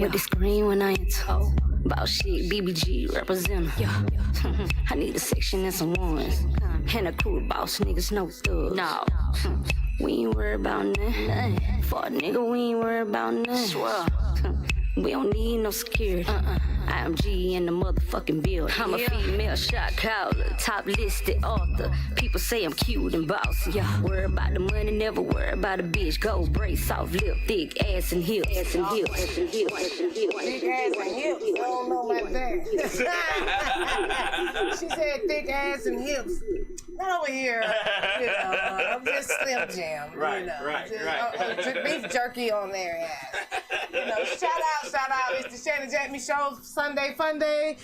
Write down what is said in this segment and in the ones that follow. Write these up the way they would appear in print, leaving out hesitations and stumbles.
With the screen when I enter. About shit, BBG, represent. I need a section and some ones. And a crew of boss niggas, no thugs. No. We ain't worried about nothing. For a nigga, we ain't worried about nothing. Swear. We don't need no security. IMG in the motherfucking building. I'm a female shot caller, top listed author. People say I'm cute and bossy. Worry about the money, never worry about a bitch. Gold brace, soft lip, thick ass and hips. Ass and hips. Ass and hips. Ass and hips. Thick ass and hips. I don't know about that. She said thick ass and hips. Not over here, I'm just Slim Jim. Right, right. Beef jerky on their ass. Shout out. It's the Shanny JackMe show, Sunday Fun Day.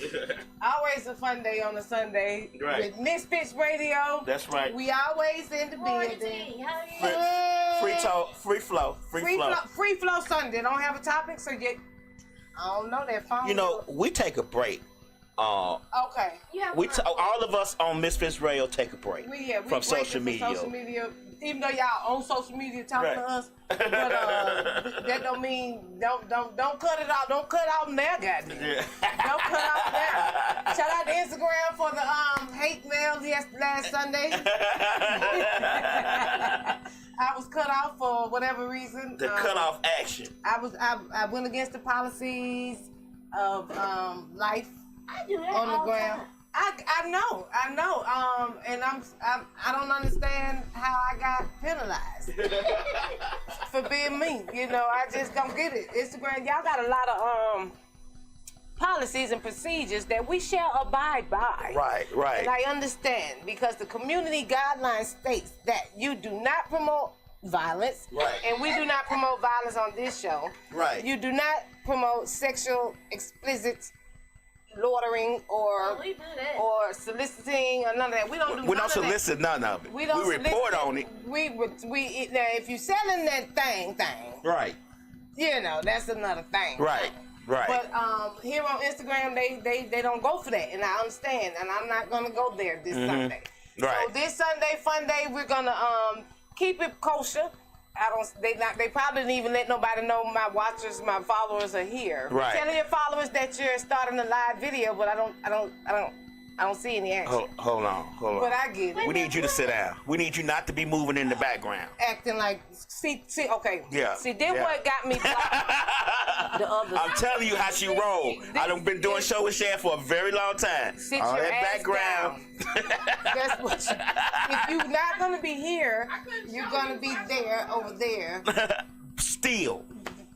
Always a fun day on a Sunday. Right. With Misfits Radio. That's right. We always in the building. Free flow Sunday. Don't have a topic, so I don't know that phone. We take a break. Okay. All of us on Misfits Radio take a break from social media. Even though y'all on social media talking to us, but that don't mean don't cut it out. Don't cut out there, goddamn. Don't cut out there. Shout out to Instagram for the hate mail last Sunday. I was cut off for whatever reason. The cutoff action. I went against the policies of life. I do that on the ground. I know. And I don't understand how I got penalized for being me. I just don't get it. Instagram, y'all got a lot of policies and procedures that we shall abide by. Right. And I understand because the community guidelines states that you do not promote violence. Right. And we do not promote violence on this show. Right. You do not promote sexual explicit loitering or soliciting or none of that. We don't solicit none of it. We report on it. Now if you selling that thing, right? That's another thing. Right. But here on Instagram, they don't go for that, and I understand, and I'm not gonna go there this Sunday. Right. So this Sunday Fun Day, we're gonna keep it kosher. They probably didn't even let nobody know my followers are here. Right. Tell your followers that you're starting a live video, but I don't see any action. Hold on. But I get it. We need you to sit down. We need you not to be moving in the background. Acting like okay. Yeah. See, what got me blocked. The other. I'm telling you how she roll. I've been doing show with Shan for a very long time. Sit your that ass background. That's what if you're not gonna be here, you're gonna be there over there. Still.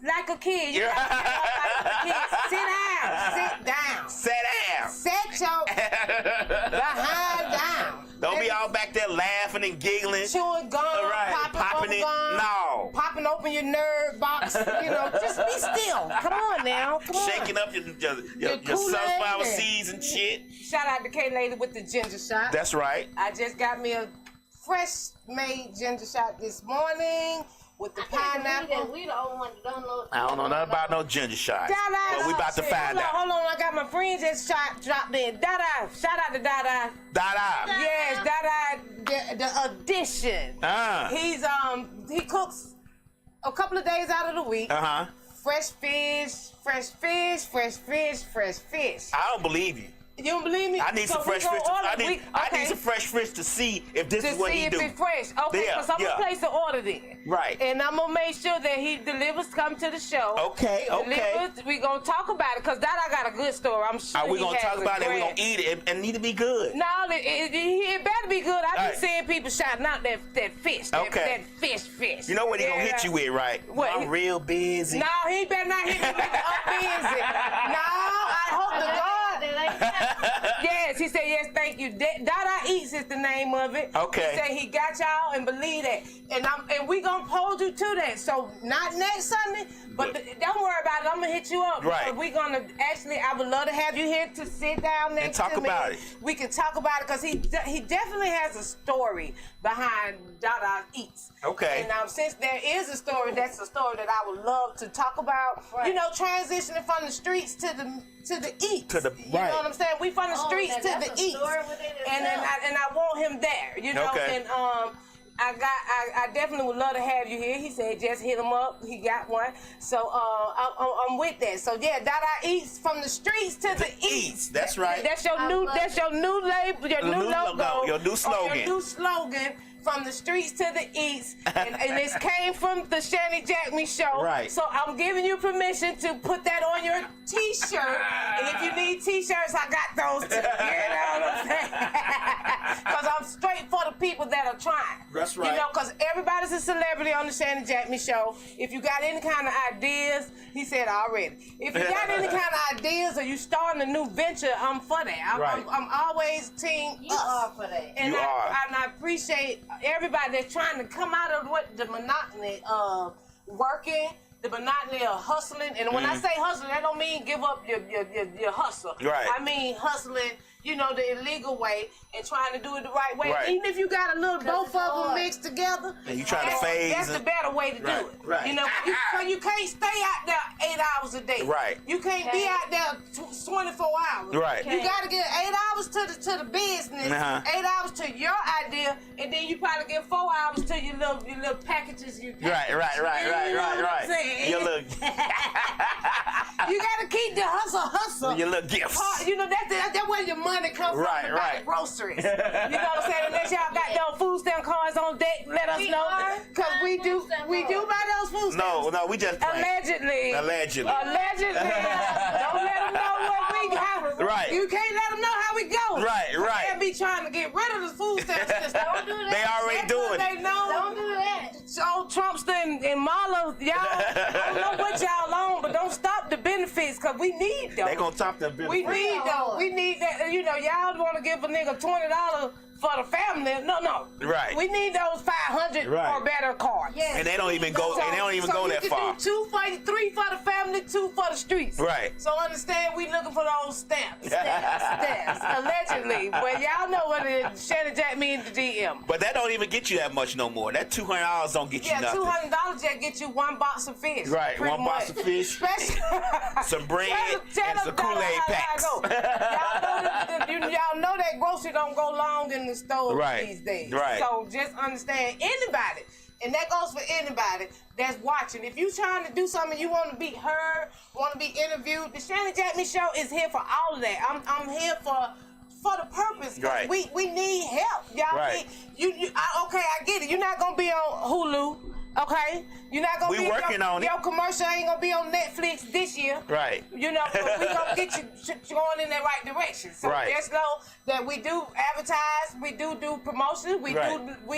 Like a kid. You gotta get up like a kid. Sit down. Sit your behind down. Don't be all back there laughing and giggling. Chewing gum, popping it. Gum, No. Popping open your nerd box. Just be still. Come on now. Shaking up your sunflower seeds and shit. Shout out to K-Lady with the ginger shot. That's right. I just got me a fresh made ginger shot this morning. With the pineapple. We the only one that don't know. I don't know nothing about no ginger shots. But we about to find out. Hold on, I got my friend just dropped in. Dada. Shout out to Dada. Dada. Yes, Dada the addition. He cooks a couple of days out of the week. Fresh fish. I don't believe you. You don't believe me? I need some fresh fish. I need some fresh fish to see if this is what he do. To see if it's fresh. Okay, because I'm going to place an order then. Right. And I'm going to make sure that he delivers, come to the show. Okay. We're going to talk about it because I got a good story. I'm sure we're going to talk about it and we're going to eat it and need to be good. No, it better be good. I've been seeing people shouting out that fish. That fish. You know what he going to hit you with, right? What? I'm real busy. No, he better not hit me with I'm busy. No, I hope to God. Yes, he said, yes, thank you. Dada Eats is the name of it. Okay. He said he got y'all and believe that. And we gonna hold you to that. So not next Sunday, but don't worry about it. I'm gonna hit you up. Right. We gonna I would love to have you here to sit down next to me. And talk about it. We can talk about it because he definitely has a story behind Dada Eats. Okay. And since there is a story, that's a story that I would love to talk about. Right. Transitioning from the streets to the eats. You know what I'm saying? We from the streets to the eats. And I want him there. Okay. And I definitely would love to have you here. He said just hit him up. He got one. So I'm with that. So yeah, Dada Eats from the streets to the east. That's right. That's your new label, your new logo, your new slogan. Your new slogan. From the streets to the east, and this came from the Shanny JackMe show. Right. So I'm giving you permission to put that on your T-shirt, and if you need T-shirts, I got those too. You know what I'm saying? Because I'm straight for the people that are trying. That's right. You know, because everybody's a celebrity on the Shanny JackMe show. If you got any kind of ideas, he said already. If you got any kind of ideas or you starting a new venture, I'm for that. I'm always team. You are for that. And I appreciate everybody that's trying to come out of the monotony of working, the monotony of hustling. And when I say hustling, that don't mean give up your hustle. Right. I mean hustling, you know, the illegal way and trying to do it the right way. Right. Even if you got a little both of them mixed together, and you trying to phase. That's the better way to do it. Right. You know, you can't stay out there 8 hours a day. Right. You can't be out there 24 hours. Right. You got to get 8 hours to the business, 8 hours to your idea, and then you probably get 4 hours to your little packages. Right. Your little. You got to keep the hustle. Your little gifts. You know, that's where your money comes from. Right. Groceries. You know what I'm saying? Unless y'all got those food stamp cards on deck, let us know. Because we do buy those food stamps. No, we just playing. Allegedly. Don't let them know what we got. Right. You can't let them know how we go. Right. They'll be trying to get rid of the food stamps. Don't do that. They already doing it. They know. Don't do that. So Trumpster and Marla, y'all, I don't know what y'all on, but don't stop the benefits because we need those. They gonna top them benefits. We need those. We need that. You know, y'all want to give a nigga $20 for the family. No. Right. We need those 500 or better cards. Yes. And they don't even go. So that far. Do 3 for the family, 2 for the streets. Right. So understand, we looking for those stamps. Allegedly. But y'all know what it is. Shanny JackMe in the DM. But that don't even get you that much no more. That $200 don't get you nothing. $200 just get you 1 box of fish. Right. One box of fish. Some bread and some Kool-Aid packs. Y'all know that grocery don't go long in the store these days. Right. So just understand, anybody, and that goes for anybody that's watching. If you trying to do something, you want to be heard, want to be interviewed, the Shanny JackMe show is here for all of that. I'm here for the purpose. Right. We need help. Y'all right. Okay, I get it. You're not gonna be on Hulu. Okay, you're not gonna. We working on it. Your commercial ain't gonna be on Netflix this year. Right. You know, but we gonna get you going in the right direction. So just know that we do advertise, we do promotion, we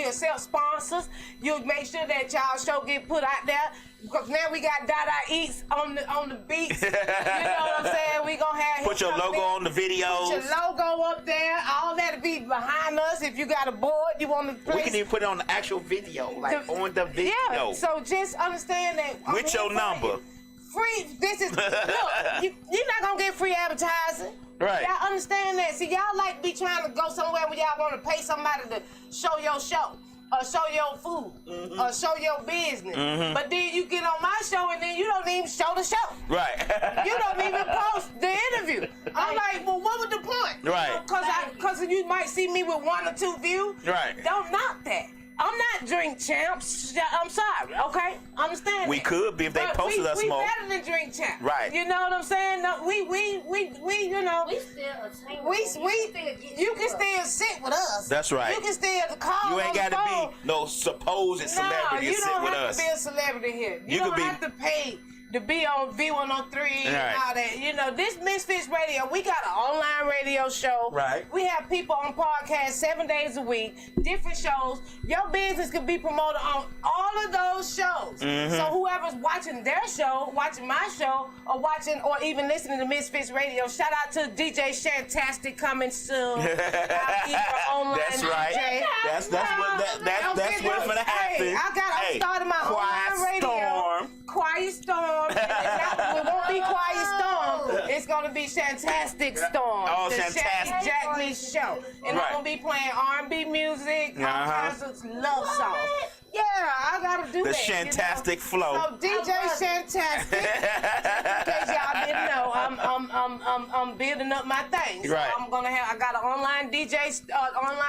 accept sponsors. You make sure that y'all show get put out there. Because now we got Dada Eats on the beats. You know what I'm saying? We gonna have put your logo on the videos. Put your logo up there. All that'll be behind us. If you got a board, you want to play. We can even put it on the actual video, on the video. Yeah. So just understand that. With your number. Free. This is look. You're not gonna get free advertising. Right. Y'all understand that? See, y'all like be trying to go somewhere where y'all want to pay somebody to show your show. Or show your food, or show your business. But then you get on my show and then you don't even show the show. Right. You don't even post the interview. I'm like, well, what was the point? Right. Because you might see me with 1 or 2 views. Right. Don't knock that. I'm not Drink Champs. I'm sorry, okay? Understand we that. could be if they posted us more. We better than Drink Champs. Right. You know what I'm saying? No, we you know. We still attainable. You can still sit with us. That's right. You can still call. You ain't got to be no supposed celebrity to sit with us. You don't have to be a celebrity here. You don't have to pay to be on V103 and all that. You know, this Misfits Radio, we got an online radio show. Right. We have people on podcasts 7 days a week, different shows. Your business can be promoted on all of those shows. So whoever's watching their show, watching my show, or even listening to Misfits Radio, shout out to DJ Shantastic coming soon. Online that's right. DJ. That's what's gonna happen. I'm starting my online radio. Quiet Storm. It won't be Quiet Storm. It's gonna be Shantastic Storm. Oh, the Shantastic. JackMe show. And I'm gonna be playing R&B music, all kinds of love songs. Yeah, I gotta do The that. Shantastic flow. So DJ Shantastic. In case y'all didn't know, I'm building up my thing. So Right. I got an online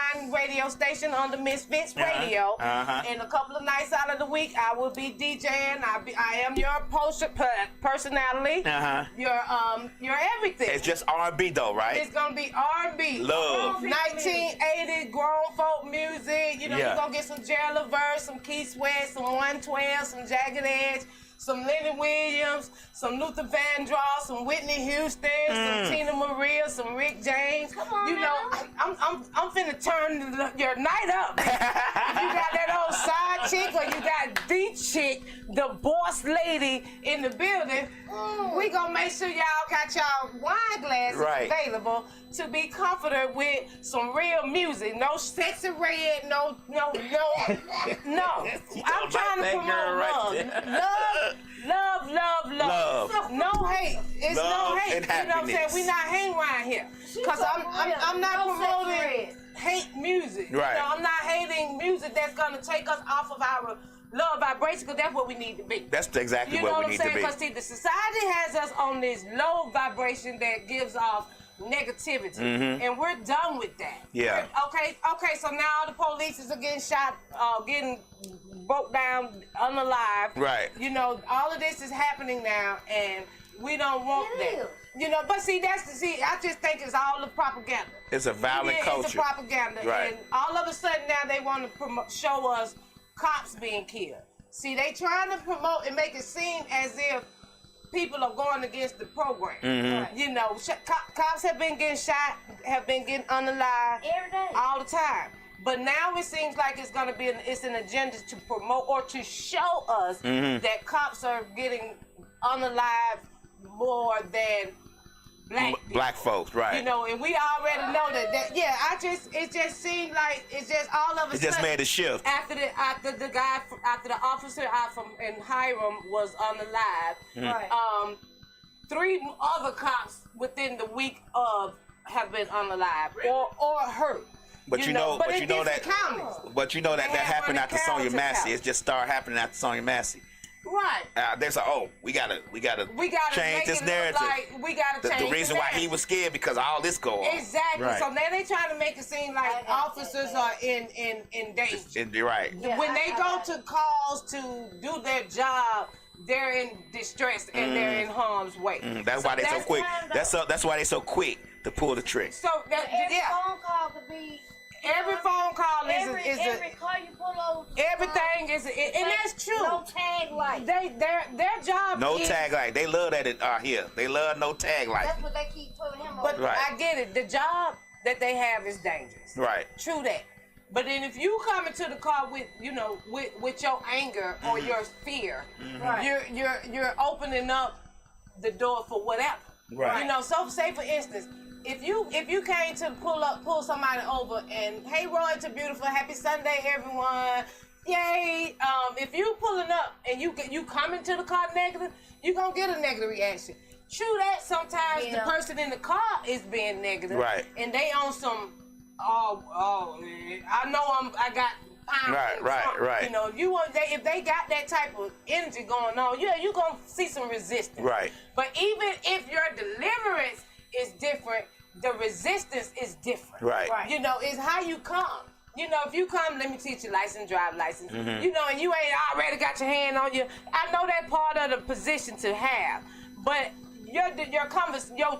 online radio station on the Misfits Radio. And a couple of nights out of the week, I will be DJing. I am your personality. Your everything. It's just R&B though, right? It's gonna be R&B. Love. 1980s grown folk music. You know, you're gonna get some Gerald Levert, some Keith Sweat, some 112, some Jagged Edge, some Lenny Williams, some Luther Vandross, some Whitney Houston, some Tina Maria, some Rick James. Come on, you know, I'm finna turn your night up. If you got that old side chick or you got the chick, the boss lady in the building, we gonna make sure y'all got y'all wine glasses available to be comforted with some real music. No Sexy Red, no. I'm trying to promote love. No hate. It's no hate. And you know what I'm saying? We not hating around here. Because I'm not promoting hate music. Right. You know, I'm not hating music that's gonna take us off of our love vibration, because that's what we need to be. That's exactly what we need to be. You know what I'm saying? Because see, the society has us on this low vibration that gives off negativity, and we're done with that. Yeah. Okay, so now the police are getting shot, getting broke down, unalive. Right. You know, all of this is happening now, and we don't want that. You know, but see, I just think it's all the propaganda. It's a violent culture. It's a propaganda, Right. and all of a sudden now they want to show us cops being killed. See, they trying to promote and make it seem as if people are going against the program. You know, cops have been getting shot, have been getting unalive every day, all the time. But now it seems like it's going to be it's an agenda to promote or to show us that cops are getting unalive more than black folks, right? You know, and we already know that. Yeah, it just seemed like it's just all of a sudden. It just made a shift after the officer in Hiram was unalive. 3 other cops within the week of have been unalive or hurt. But you know that happened after Sonya Massey. It just started happening after Sonya Massey. Right. There's we gotta change this narrative. We gotta change the reason why he was scared because all this go on. Exactly. Right. So now they trying to make it seem like officers are in danger. Right. Yeah, when they go to calls to do their job, they're in distress and they're in harm's way. That's why they're so quick. That's why they're so quick to pull the trick. So every phone call could be. Every phone call every car you pull over. Everything is, and that's true. No tag light. Their job. No is, tag light. They love that here. They love no tag light. That's what they keep pulling him But over. Right. I get it. The job that they have is dangerous. Right. True that. But then if you come into the car with with your anger or your fear, you're opening up the door for whatever. Right. You know. So say for instance. If you came to pull somebody over and hey Roy, it's a beautiful happy Sunday everyone, yay! If you pulling up and you come into the car negative, you gonna get a negative reaction. True that sometimes the person in the car is being negative, right? And they on some I know I got pounds. Right. You know, if they got that type of energy going on, you gonna see some resistance. Right. But even if your deliverance is different, the resistance is different. Right. You know, it's how you come. You know, if you come, let me teach you drive license. You know, and you ain't already got your hand on you. I know that part of the position to have, but your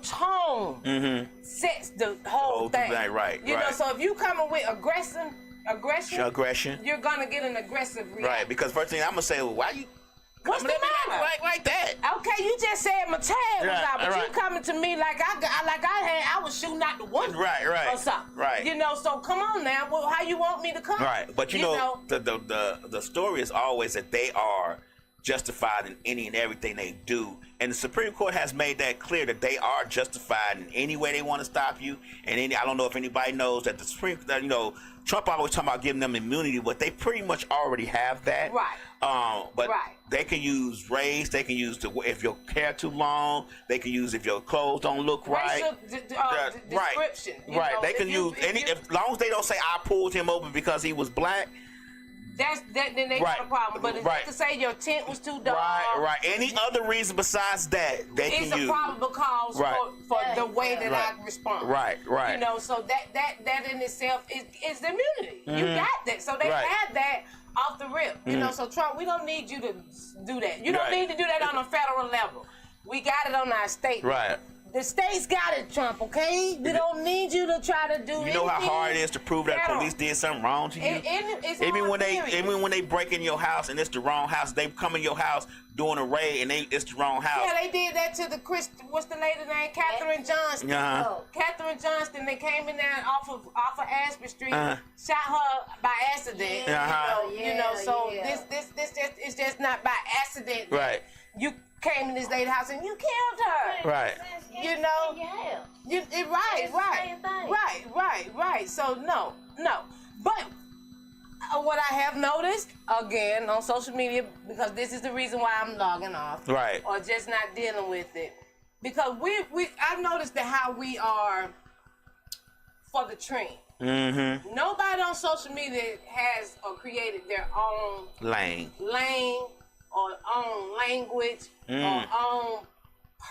tone sets the whole thing. Right. You know, so if you coming with aggression, you're gonna get an aggressive reaction. Right. Because first thing I'm gonna say, well, why you? What's the matter? Like that. Okay, you just said my tag was out, but you coming to me like I was shooting out the window. Right. Or something. Right. You know, so come on now. Well, how you want me to come? Right. But you know, the story is always that they are justified in any and everything they do. And the Supreme Court has made that clear that they are justified in any way they want to stop you. And I don't know if anybody knows that the Supreme, Trump always talking about giving them immunity, but they pretty much already have that. Right. But they can use race. They can use if your hair too long. They can use if your clothes don't look right. Description. Right. They can use as long as they don't say I pulled him over because he was black. then they got a problem. But if they say your tent was too dark, right. Any other reason besides that, they can use. It's a probable cause for the way that I respond. Right. You know, so that in itself is the immunity. You got that. So they had that off the rip. You know, so Trump, we don't need you to do that. You don't need to do that on a federal level. We got it on our state. Right. The states got it, Trump, okay? We don't need you to try to do anything. You know how hard it is to prove that police did something wrong to you? Even when they break in your house and it's the wrong house, they come in your house doing a raid and it's the wrong house. Yeah, they did that to what's the lady name? Catherine Johnston. Catherine Johnston, they came in there off of Ashby Street, shot her by accident. It's just not by accident. Right. You came in this lady's house and you killed her. Right. You know. Right. So no. But what I have noticed again on social media, because this is the reason why I'm logging off. Right. Or just not dealing with it, because I've noticed that how we are for the trend. Mm-hmm. Nobody on social media has or created their own lane or own language or own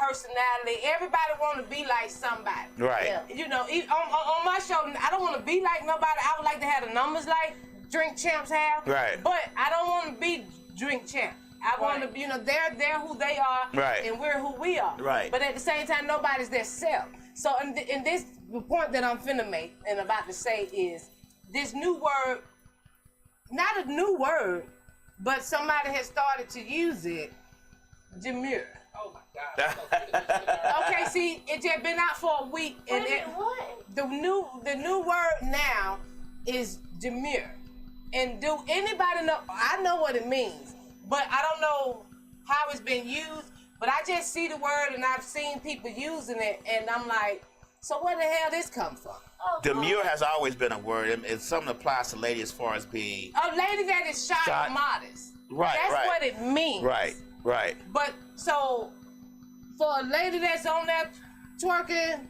personality. Everybody want to be like somebody. Right. Yeah. You know, on my show, I don't want to be like nobody. I would like to have the numbers like Drink Champs have. Right. But I don't want to be Drink Champ. I want to be, they're who they are, and we're who we are. Right. But at the same time, nobody's their self. So in this, the point that I'm finna make and about to say is this new word, not a new word, but somebody has started to use it, demure. Oh my God. Okay, see, it just been out for a week, and the new word now is demure. And do anybody know? I know what it means, but I don't know how it's been used. But I just see the word, and I've seen people using it, and I'm like, so where the hell this come from? Demure has always been a word. It's something that applies to lady as far as being a lady that is shy and modest. Right. That's what it means. Right. But so for a lady that's on that twerking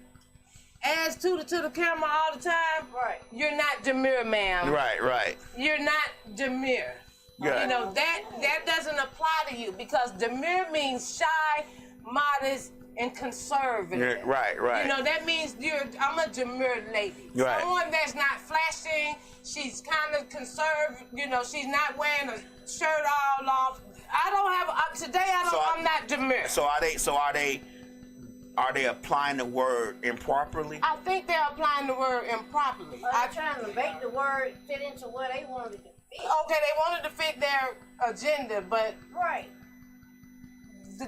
ass to the camera all the time, you're not demure, ma'am. Right. You're not demure. Yeah. You know, that doesn't apply to you, because demure means shy, modest, and conservative. Yeah, right. You know, that means I'm a demure lady. Right. Someone that's not flashing, she's kind of conservative, she's not wearing a shirt all off. I'm not demure. So are they applying the word improperly? I think they're applying the word improperly. They're trying to make the word fit into what they wanted to fit. Okay, they wanted to fit their agenda, but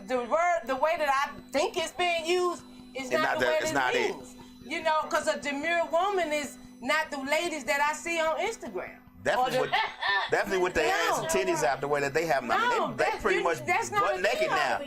the word, the way that I think it's being used is not the way that it means. You know, because a demure woman is not the ladies that I see on Instagram. Definitely with their ass and titties out the way that they have them. I mean, they pretty much butt naked now.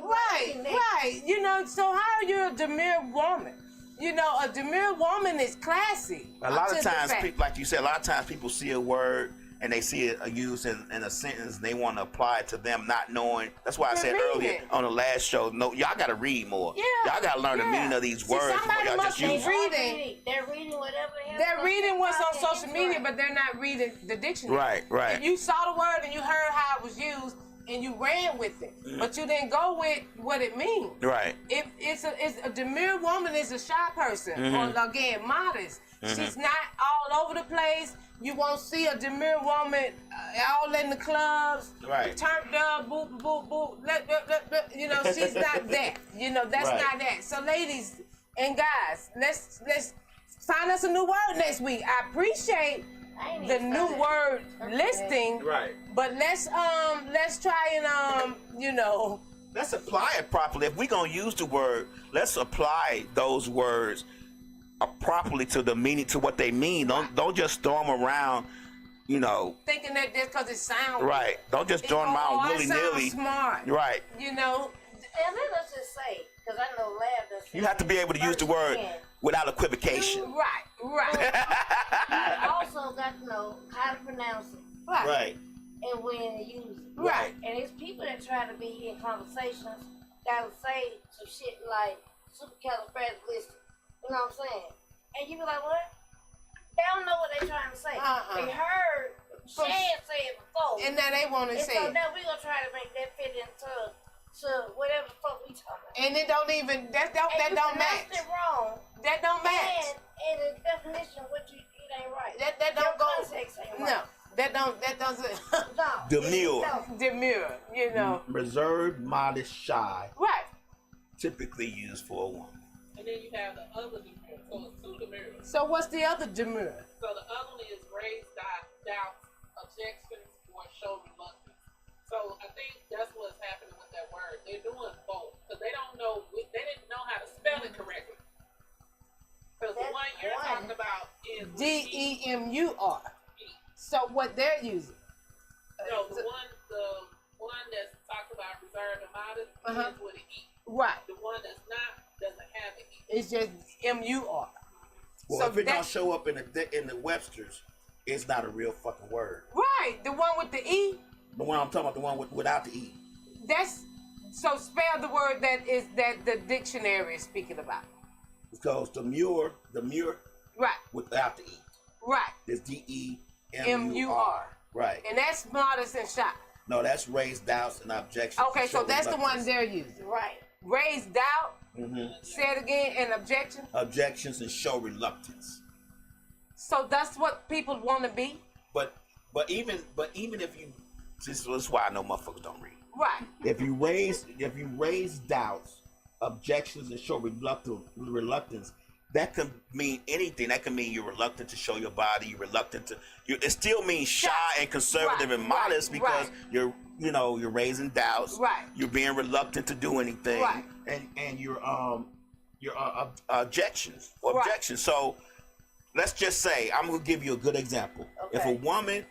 Right. You know, so how are you a demure woman? You know, a demure woman is classy. A lot of times, like you said, people see a word and they see it used in a sentence and they want to apply it to them, not knowing. That's why I said earlier on the last show, no, y'all got to read more. Yeah, y'all got to learn the meaning of these words. Somebody must be reading. They're reading whatever they're reading what's on social media, but they're not reading the dictionary. Right. If you saw the word and you heard how it was used and you ran with it, but you didn't go with what it means. Right. If it's a demure woman is a shy person, or again, modest. She's not all over the place. You won't see a demure woman all in the clubs, turned up, boop, boop, boop, you know, she's not that. You know, that's not that. So ladies and guys, let's find us a new word next week. I appreciate the new word listing, but let's try and let's apply it properly. If we're gonna use the word, let's apply those words properly to the meaning, to what they mean. Don't just throw them around, thinking that just because it sounds Don't just throw them around willy-nilly. Smart. Right. You know. And let us just say, because I know Lab does. You have to be able to use the word without equivocation. Right. You also got to know how to pronounce it. Right. And when to use it. Right. And it's people that try to be in conversations that'll say some shit like supercalifragilistic. You know what I'm saying? And you be like, what? They don't know what they're trying to say. They heard Shan said before. And now they want to And say so it. now we're gonna try to make that fit into whatever the fuck we talking about. And it don't even that don't match. It wrong. That don't match. And the definition of what it ain't right. That don't Your go. context ain't right. No, that doesn't. No. Demure. No. Demure, you know. Reserved, modest, shy. Right. Typically used for a woman. And then you have the other demure. So it's two demures. So what's the other demure? So the other one is raised doubts, objections, or show reluctance. So I think that's what's happening with that word. They're doing both because they don't know. They didn't know how to spell it correctly. Because the one you're talking about is DEMUR. So what they're using? No, the one that talks about reserved and modest is with an E. Right. The one that's not doesn't have an E. It's just MUR. Well, So if it don't that's- show up in the Webster's, it's not a real fucking word. Right. The one with the E. The one I'm talking about, the one without the E. That's so spell the word that the dictionary is speaking about. Because demure Right. without the E. Right. It's DEMUR. MUR. Right. And that's modest and shy. No, that's raised doubts and objections. Okay, so that's the one they're using. Right. Raised doubt. Mm-hmm. Say it again. And objection. Objections and show reluctance. So that's what people want to be. But even if you, this is why I know motherfuckers don't read. Right. If you raise doubts, objections, and show reluctance, that can mean anything. That can mean you're reluctant to show your body. You're reluctant to. It still means shy and conservative and modest because you're raising doubts. Right. You're being reluctant to do anything. Right. And your objections. Right. Objections. So let's just say I'm gonna give you a good example. Okay. If a woman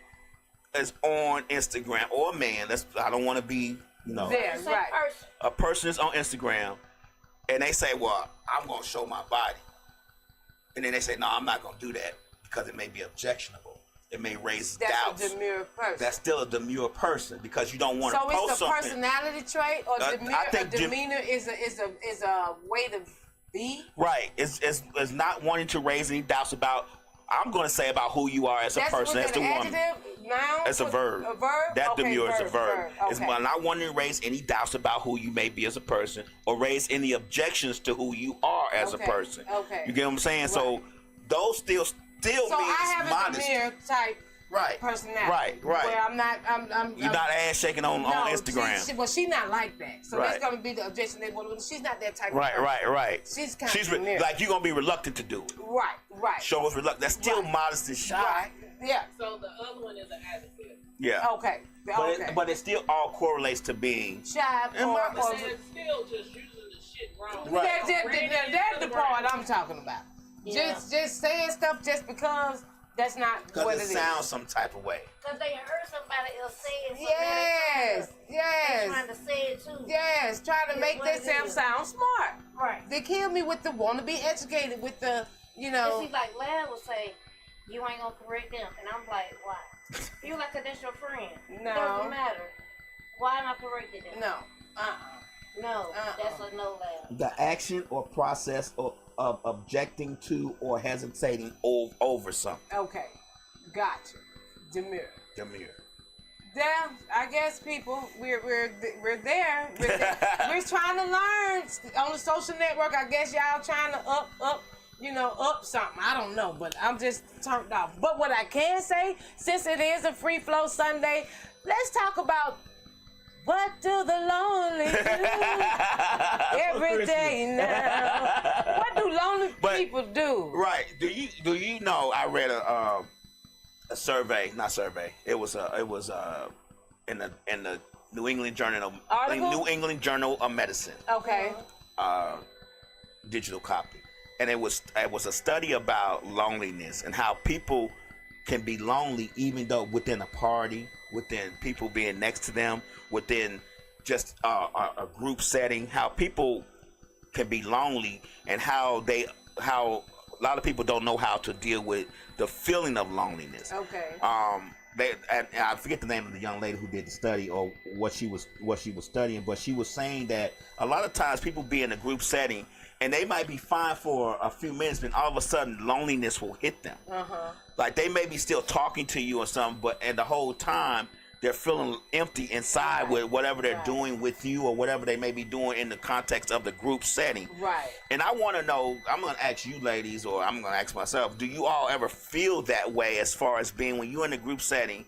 is on Instagram or a man, I don't want to be There. Same Right. person. a person is on Instagram and they say, well, I'm going to show my body. And then they say, no, I'm not going to do that because it may be objectionable. It may raise doubts. That's a demure person. That's still a demure person because you don't want to So post it's a something. personality trait, or I think demeanor is a way to be. Right. It's not wanting to raise any doubts about, I'm going to say about who you are as a person, as the woman. Noun? It's a verb. A verb? That Okay, demure is a verb. It's Okay. not wanting to raise any doubts about who you may be as a person or raise any objections to who you are as a Okay, person. okay. You get what I'm saying? Right. So those still So means I have modest. a demure type Right. personality. Right. Where I'm not. You're not ass shaking on Instagram. She's not like that. So Right. that's gonna be the objection. She's not that type. Right. of person. Right. She's kind of demure. like you're gonna be reluctant to do it. Right. Show us reluctant. That's still Right. modest and shy. Right. Yeah. So the other one is an adjective. Yeah. Okay. But it still all correlates to being shy And or modest. And it's still just using the shit wrong. Right. That's the part I'm talking about. Yeah. Just saying stuff just because that's not because what it it sounds is. some type of way. Because they heard somebody else say it. So Yes. They're trying to say it too. Yes. Trying to It's make what it themselves is. sound smart. Right. They kill me with the want to be educated with the, And she's like, Lad will say, you ain't gonna correct them. And I'm like, why? You like, 'cause that's your friend. No. Doesn't matter. Why am I correcting them? no. No. That's a no, Lad. The action or process of objecting to or hesitating over something. Okay. Gotcha. Demure. Demure. Yeah, I guess people, we're there. We're there. We're trying to learn on the social network. I guess y'all trying to up something. I don't know, but I'm just turned off. But what I can say, since it is a free flow Sunday, let's talk about what do the lonely do every day now. What do lonely people do? Right. Do you know? I read a survey, not survey. It was in the New England Journal of Medicine. Okay. Digital copy, and it was a study about loneliness and how people can be lonely even though within a party, within people being next to them, within just a group setting, how people can be lonely and how a lot of people don't know how to deal with the feeling of loneliness. Okay. And I forget the name of the young lady who did the study or what she was studying, but she was saying that a lot of times people be in a group setting and they might be fine for a few minutes, but all of a sudden loneliness will hit them. Like they may be still talking to you or something, but and the whole time they're feeling empty inside with whatever they're doing with you or whatever they may be doing in the context of the group setting. Right. And I want to know, I'm going to ask you ladies, or I'm going to ask myself, do you all ever feel that way as far as being, when you're in a group setting,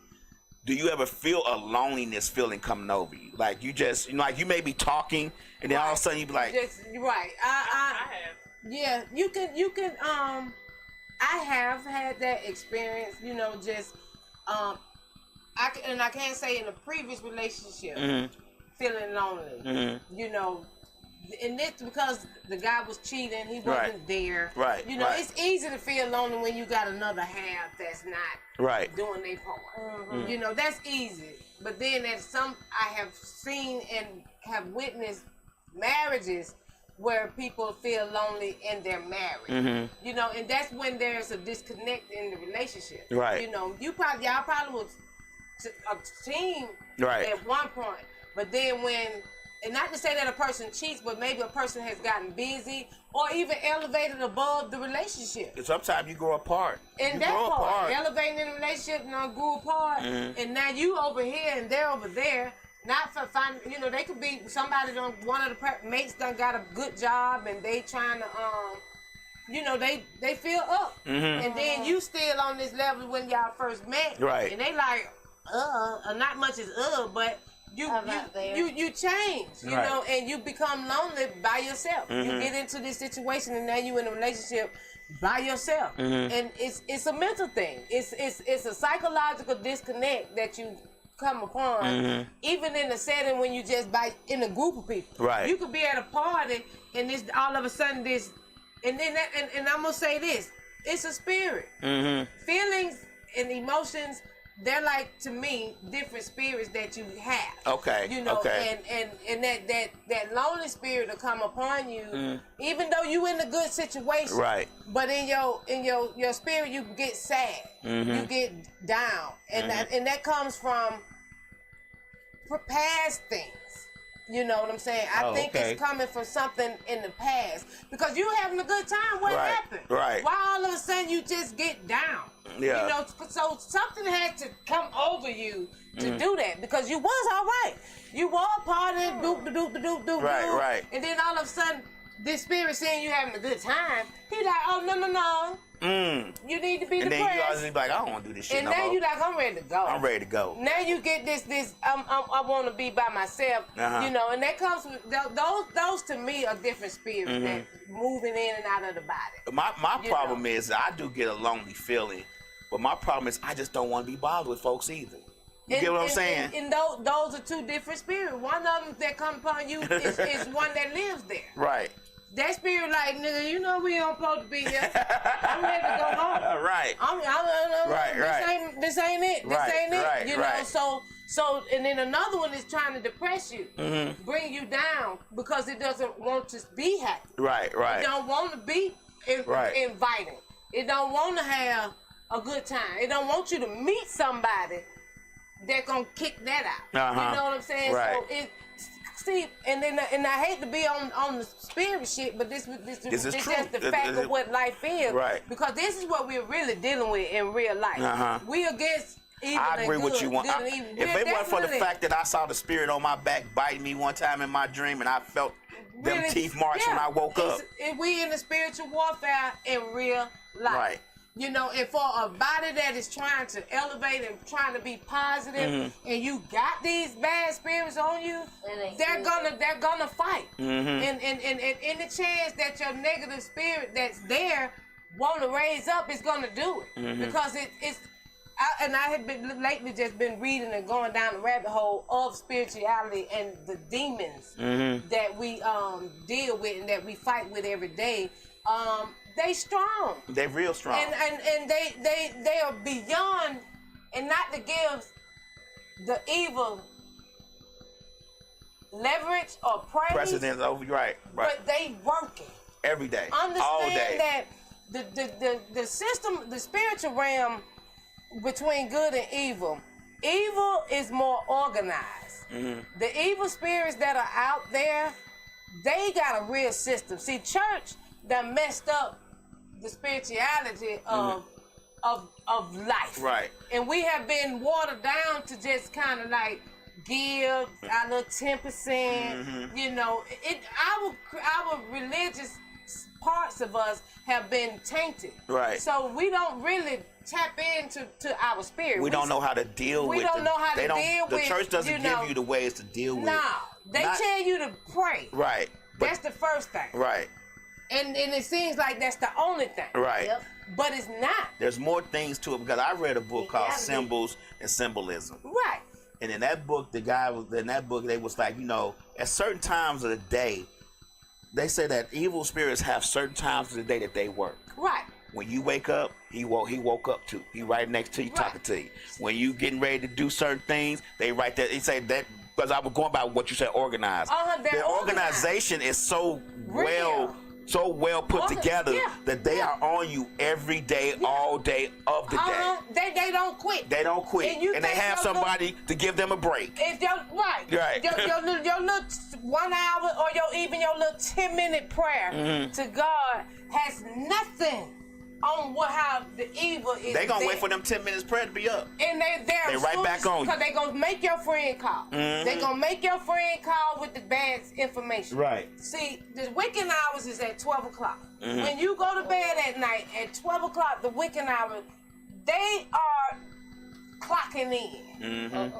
do you ever feel a loneliness feeling coming over you? Like you just, you know, like you may be talking and then all of a sudden you be like. Right. I have. Yeah, you can, I have had that experience, you know, just, I can't say in a previous relationship, feeling lonely, you know, and this because the guy was cheating, he wasn't there. Right. You know, it's easy to feel lonely when you got another half that's not doing their part. You know, that's easy. But then there's I have seen and have witnessed marriages where people feel lonely in their marriage. You know, and that's when there's a disconnect in the relationship. Right. You know, y'all probably was a team at one point, but then and not to say that a person cheats, but maybe a person has gotten busy or even elevated above the relationship. Sometimes you grow apart. And that part, elevating in the relationship, you know, grew apart, and now you over here and they're over there. Not for fun, you know, they could be somebody one of the mates done got a good job and they trying to you know, they feel up, and then you still on this level when y'all first met, and they like not much is but you change, you know, and you become lonely by yourself. You get into this situation and now you in a relationship by yourself, and it's a mental thing. It's a psychological disconnect that you come upon, even in a setting when you just in a group of people. Right. You could be at a party and this all of a sudden this, and then and I'm gonna say this: it's a spirit. Feelings and emotions. They're like, to me, different spirits that you have. Okay. You know, and that lonely spirit will come upon you, even though you in a good situation. Right. But in your spirit, you get sad. You get down, and that comes from past things. You know what I'm saying? I think it's coming from something in the past. Because you having a good time, what happened? Right. Why all of a sudden you just get down? Yeah. You know, so something had to come over you to do that. Because you was all right. You were partying, doop. Right. And then all of a sudden, this spirit saying you having a good time, he like, oh, no. You need to be depressed. And then you always be like, I don't want to do this shit no more. And now you like, I'm ready to go. I'm ready to go. Now you get this I want to be by myself, you know, and that comes with, those to me are different spirits that moving in and out of the body. My problem is, I do get a lonely feeling, but my problem is I just don't want to be bothered with folks either. You get what I'm saying? And those are two different spirits. One of them that come upon you is one that lives there. Right. That spirit like, nigga, you know we don't supposed to be here. I'm ready to go home. Right. This ain't it. This ain't it. You know, so and then another one is trying to depress you, bring you down because it doesn't want to be happy. Right. It don't want to be inviting. It don't want to have a good time. It don't want you to meet somebody that gonna kick that out. You know what I'm saying? Right. So see, and I hate to be on the spirit shit, but this is just the fact of what life is. Right. Because this is what we're really dealing with in real life. We against evil I agree with you. If it wasn't for the fact that I saw the spirit on my back biting me one time in my dream, and I felt them teeth marks when I woke up. We in the spiritual warfare in real life. Right. You know, and for a body that is trying to elevate and trying to be positive, and you got these bad spirits on you, they're gonna fight. And any chance that your negative spirit that's there want to raise up is gonna do it because it's. I have been lately just been reading and going down the rabbit hole of spirituality and the demons that we deal with and that we fight with every day. They strong. They real strong. And they are beyond, and not to give the evil leverage or praise. Precedence over right. But they working every day. Understand all day. That the system, the spiritual realm between good and evil is more organized. The evil spirits that are out there they got a real system. See, church done messed up the spirituality of life. Right. And we have been watered down to just kind of like give our little 10%. You know, our religious parts of us have been tainted. Right. So we don't really tap into our spirit. We don't know how to deal with it. We don't know how to deal with it. The church doesn't give you the ways to deal with it. No, they tell you to pray. Right. That's the first thing. Right. And it seems like that's the only thing. Right. Yep. But it's not. There's more things to it because I read a book called Symbols and Symbolism. Right. And in that book, they was like, you know, at certain times of the day, they say that evil spirits have certain times of the day that they work. Right. When you wake up, he woke up too. He right next to you, talking to you. When you getting ready to do certain things, they right there. He say that because I was going by what you said, organized. Their organization is so well put together that they are on you every day, all day of the day. They don't quit. They don't quit, and they have somebody to give them a break. If your your little 1 hour or your little 10-minute prayer to God has nothing on how the evil is. They gonna wait for them 10 minutes prayer to be up, and they right back on you because they gonna make your friend call. They gonna make your friend call with the bad information. Right. See, the waking hours is at 12 o'clock. When you go to bed at night at 12 o'clock, the waking hours, they are clocking in.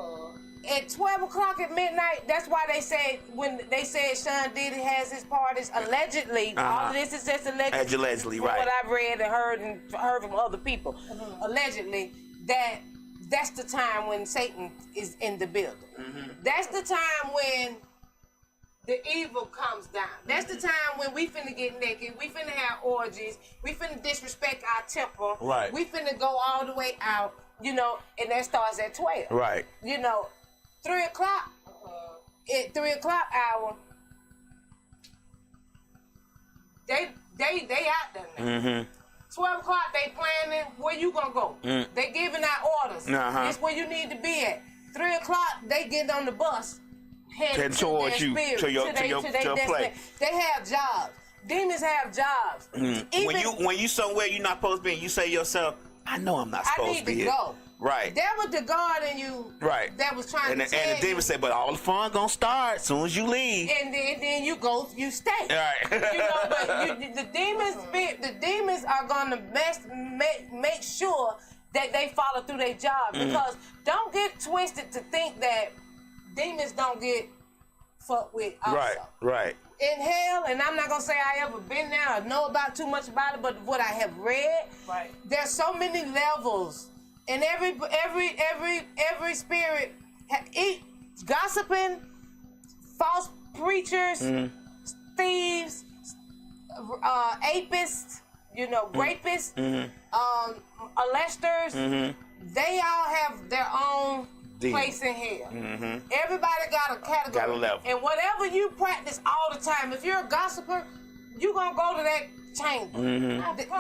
At 12 o'clock at midnight, that's why they said, when they said Sean Diddy has his parties, allegedly, all of this is just allegedly, from what I've read and heard from other people, allegedly, that's the time when Satan is in the building. That's the time when the evil comes down. That's the time when we finna get naked, we finna have orgies, we finna disrespect our temple, we finna go all the way out, you know, and that starts at 12. Right. You know, 3 o'clock, at 3 o'clock hour, they out there now. 12 o'clock, they planning where you gonna go. They giving out orders. It's where you need to be at. 3 o'clock, they get on the bus, heading towards you, to your place. They have jobs. Demons have jobs. When you somewhere you're not supposed to be, and you say to yourself, I know I'm not supposed to be here. Go. Right. That was the God in you. Right. That was trying to tell you. And the demon said, but all the fun gonna start as soon as you leave. And then you go, you stay. Right. You know, but the demons are gonna make sure that they follow through their job. Because don't get twisted to think that demons don't get fucked with also. Right. In hell, and I'm not gonna say I ever been there or know about too much about it, but what I have read, there's so many levels. And every spirit gossiping, false preachers, thieves, apists, you know, rapists, molesters, they all have their own place in hell. Everybody got a category. Got a level. And whatever you practice all the time, if you're a gossiper, you're going to go to that chamber.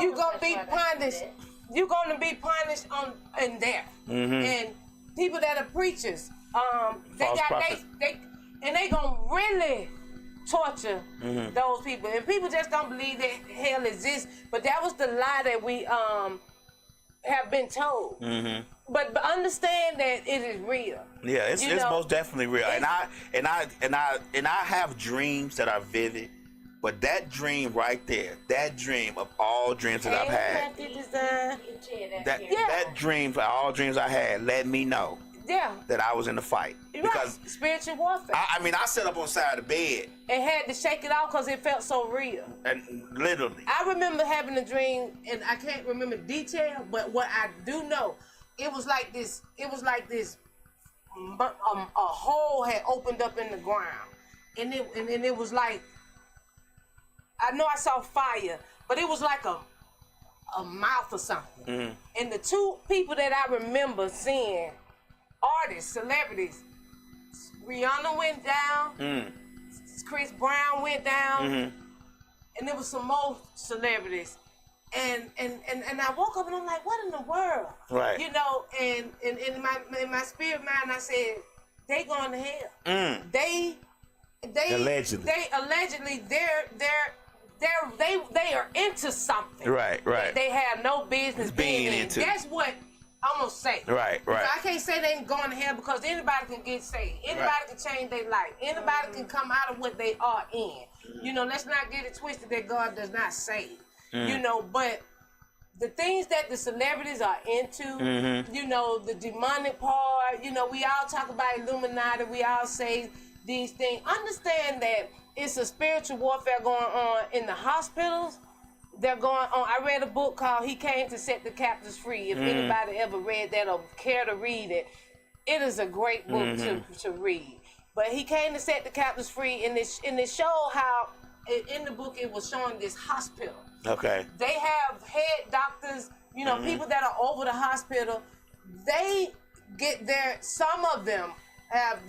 You're going to be punished. You're going to be punished in there. And people that are preachers, they going to really torture those people. And people just don't believe that hell exists. But that was the lie that we have been told. But understand that it is real. Yeah, it's most definitely real. And I have dreams that are vivid. But that dream right there, that dream of all dreams that I've had, that dream for all dreams I had, let me know that I was in the fight. Because spiritual warfare. I sat up on the side of the bed and had to shake it off because it felt so real. And literally, I remember having a dream, and I can't remember detail, but what I do know, it was like this. It was like this. A hole had opened up in the ground, and it was like. I know I saw fire, but it was like a mouth or something. And the two people that I remember seeing, artists, celebrities, Rihanna went down, Chris Brown went down, and there was some more celebrities. And I woke up and I'm like, what in the world? Right. You know, and in my spirit mind, I said, they going to hell. Allegedly. They are into something. Right. They have no business being into. That's what I'm gonna say. Right. So I can't say they ain't going to hell because anybody can get saved. Anybody can change their life. Anybody can come out of what they are in. You know, let's not get it twisted that God does not save. You know, but the things that the celebrities are into, you know, the demonic part, you know, we all talk about Illuminati, we all say these things. Understand that it's a spiritual warfare going on in the hospitals. They're going on. I read a book called He Came to Set the Captives Free. If anybody ever read that or care to read it, it is a great book to read. But He Came to Set the Captives Free, and it showed how, in the book, it was showing this hospital. Okay. They have head doctors, you know, people that are over the hospital. They get there. Some of them have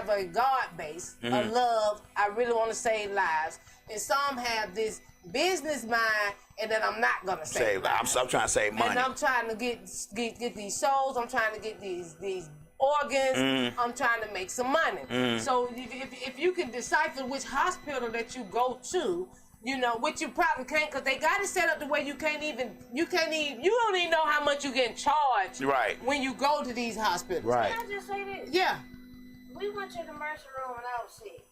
a God base, a love. I really want to save lives, and some have this business mind, and then I'm not gonna save lives. I'm trying to save money, and I'm trying to get these souls. I'm trying to get these organs. I'm trying to make some money. So if you can decipher which hospital that you go to, you know, which you probably can't, because they got it set up the way you don't even know how much you get charged when you go to these hospitals. Can I just say this? Yeah. We went to the emergency room and I was sick.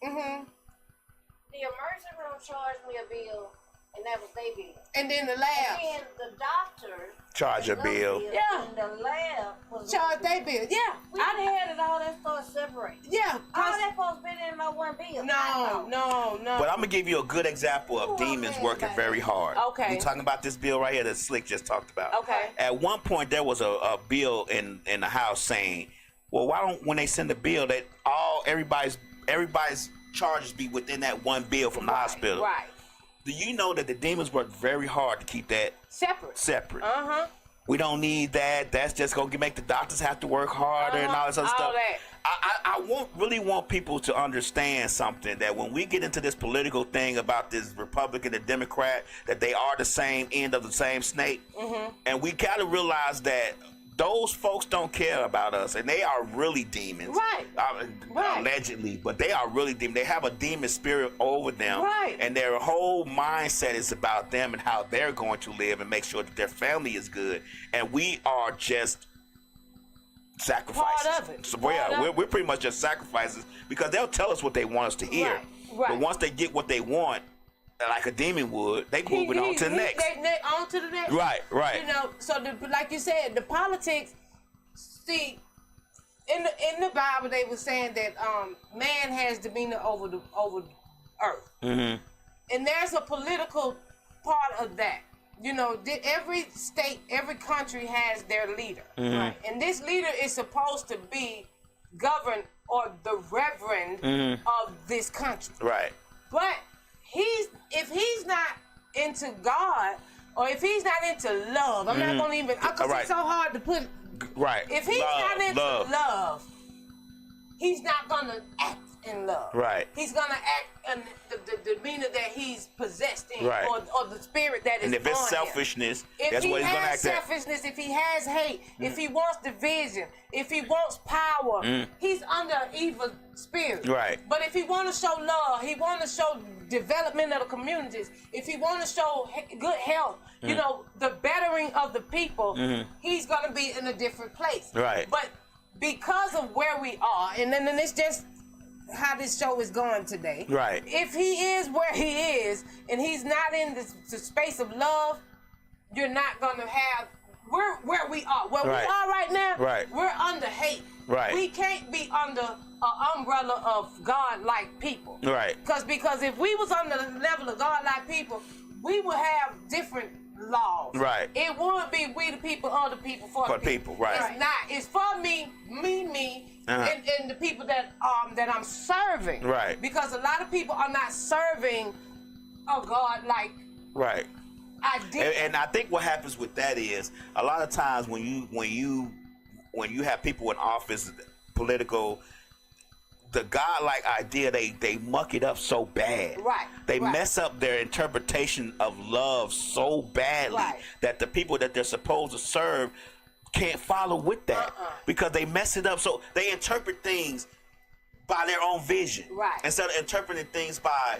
The emergency room charged me a bill, and that was their bill. And then the lab. And then the doctor charge a bill. Yeah. And the lab was charge their bill. Yeah. We had it all that started separating. Yeah. All that supposed to be in my one bill. No. But I'm gonna give you a good example of demons working very hard. Okay. We talking about this bill right here that Slick just talked about. Okay. At one point there was a bill in the house saying, well, why don't when they send a bill that everybody's charges be within that one bill from the hospital? Right. Do you know that the demons work very hard to keep that separate? We don't need that. That's just gonna make the doctors have to work harder and all this other stuff. I really want people to understand something, that when we get into this political thing about this Republican and Democrat, that they are the same end of the same snake, and we gotta realize that those folks don't care about us, and they are really demons. Allegedly, but they are really demons. They have a demon spirit over them. And their whole mindset is about them and how they're going to live and make sure that their family is good. And we are just sacrifices. Part of it. So we're pretty much just sacrifices, because they'll tell us what they want us to hear. But once they get what they want, like a demon would, they moving on to the next. On to the next. Right. You know, so like you said, the politics. See, in the Bible, they were saying that man has dominion over the earth, and there's a political part of that. You know, every state, every country has their leader, and this leader is supposed to be governed or the reverend of this country, But if he's not into God, or if he's not into love, I'm not gonna even, because it's so hard to put. If he's not into love, he's not gonna act in love. He's gonna act in the demeanor that he's possessed in, or the spirit that is on him. And if it's selfishness, that's what he's gonna act at. If he has selfishness, if he has hate, if he wants division, if he wants power, he's under an evil spirit. But if he want to show love, he want to show development of the communities, if he want to show good health, you know, the bettering of the people, he's gonna be in a different place. But because of where we are, and then it's just how this show is going today. If he is where he is, and he's not in the space of love, you're not gonna have. We're where we are. Where we are right now, we're under hate. We can't be under an umbrella of God-like people. Because if we was under the level of God-like people, we would have different laws. It would be we the people, other people, for the people. It's not. It's for me, and the people that I'm serving. Because a lot of people are not serving a God-like idea. And I think what happens with that is, a lot of times when you have people in office, political, the God-like idea, they muck it up so bad. They mess up their interpretation of love so badly that the people that they're supposed to serve can't follow with that, because they mess it up. So they interpret things by their own vision. Right. Instead of interpreting things by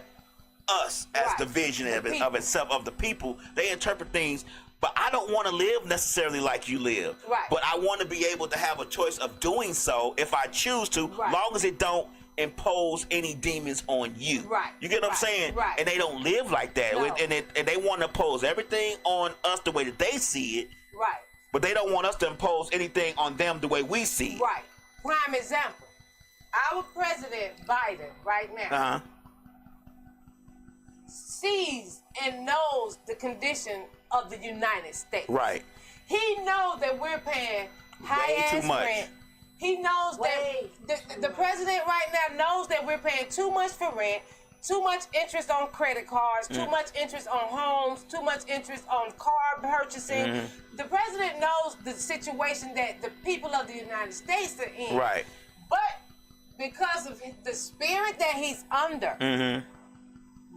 us as Right. the vision of people. itself, of the people, they interpret things. But I don't want to live necessarily like you live. Right. But I want to be able to have a choice of doing so if I choose to, Right. long as it don't impose any demons on you. Right. You get what I'm Right. saying? Right. And they don't live like that. No. And they want to impose everything on us the way that they see it. Right. But they don't want us to impose anything on them the way we see it. Right. Prime example. Our president, Biden, right now, Uh-huh. sees and knows the condition of the United States. Right. He knows that we're paying high too ass much. rent. He knows that the president right now knows that we're paying too much for rent, too much interest on credit cards, too much interest on homes, too much interest on car purchasing. The president knows the situation that the people of the United States are in. Right. But because of the spirit that he's under,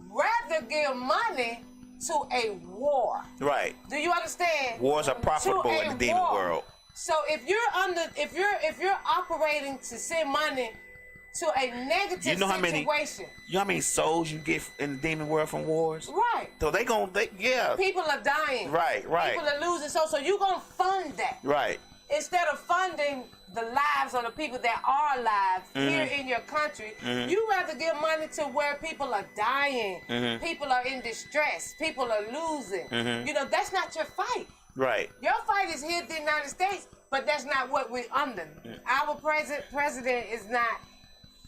rather give money to a war. Right. Do you understand? Wars are profitable To a in the demon war. world. So if you're operating to send money to a negative You know how many- situation, You know how many souls you get in the demon world from wars? right? So yeah. People are dying. Right, right. People are losing. So you're gonna fund that Right. instead of funding the lives of the people that are alive here in your country. You rather give money to where people are dying, people are in distress, people are losing. You know, that's not your fight. Right. Your fight is here in the United States, but that's not what we're under. Our president is not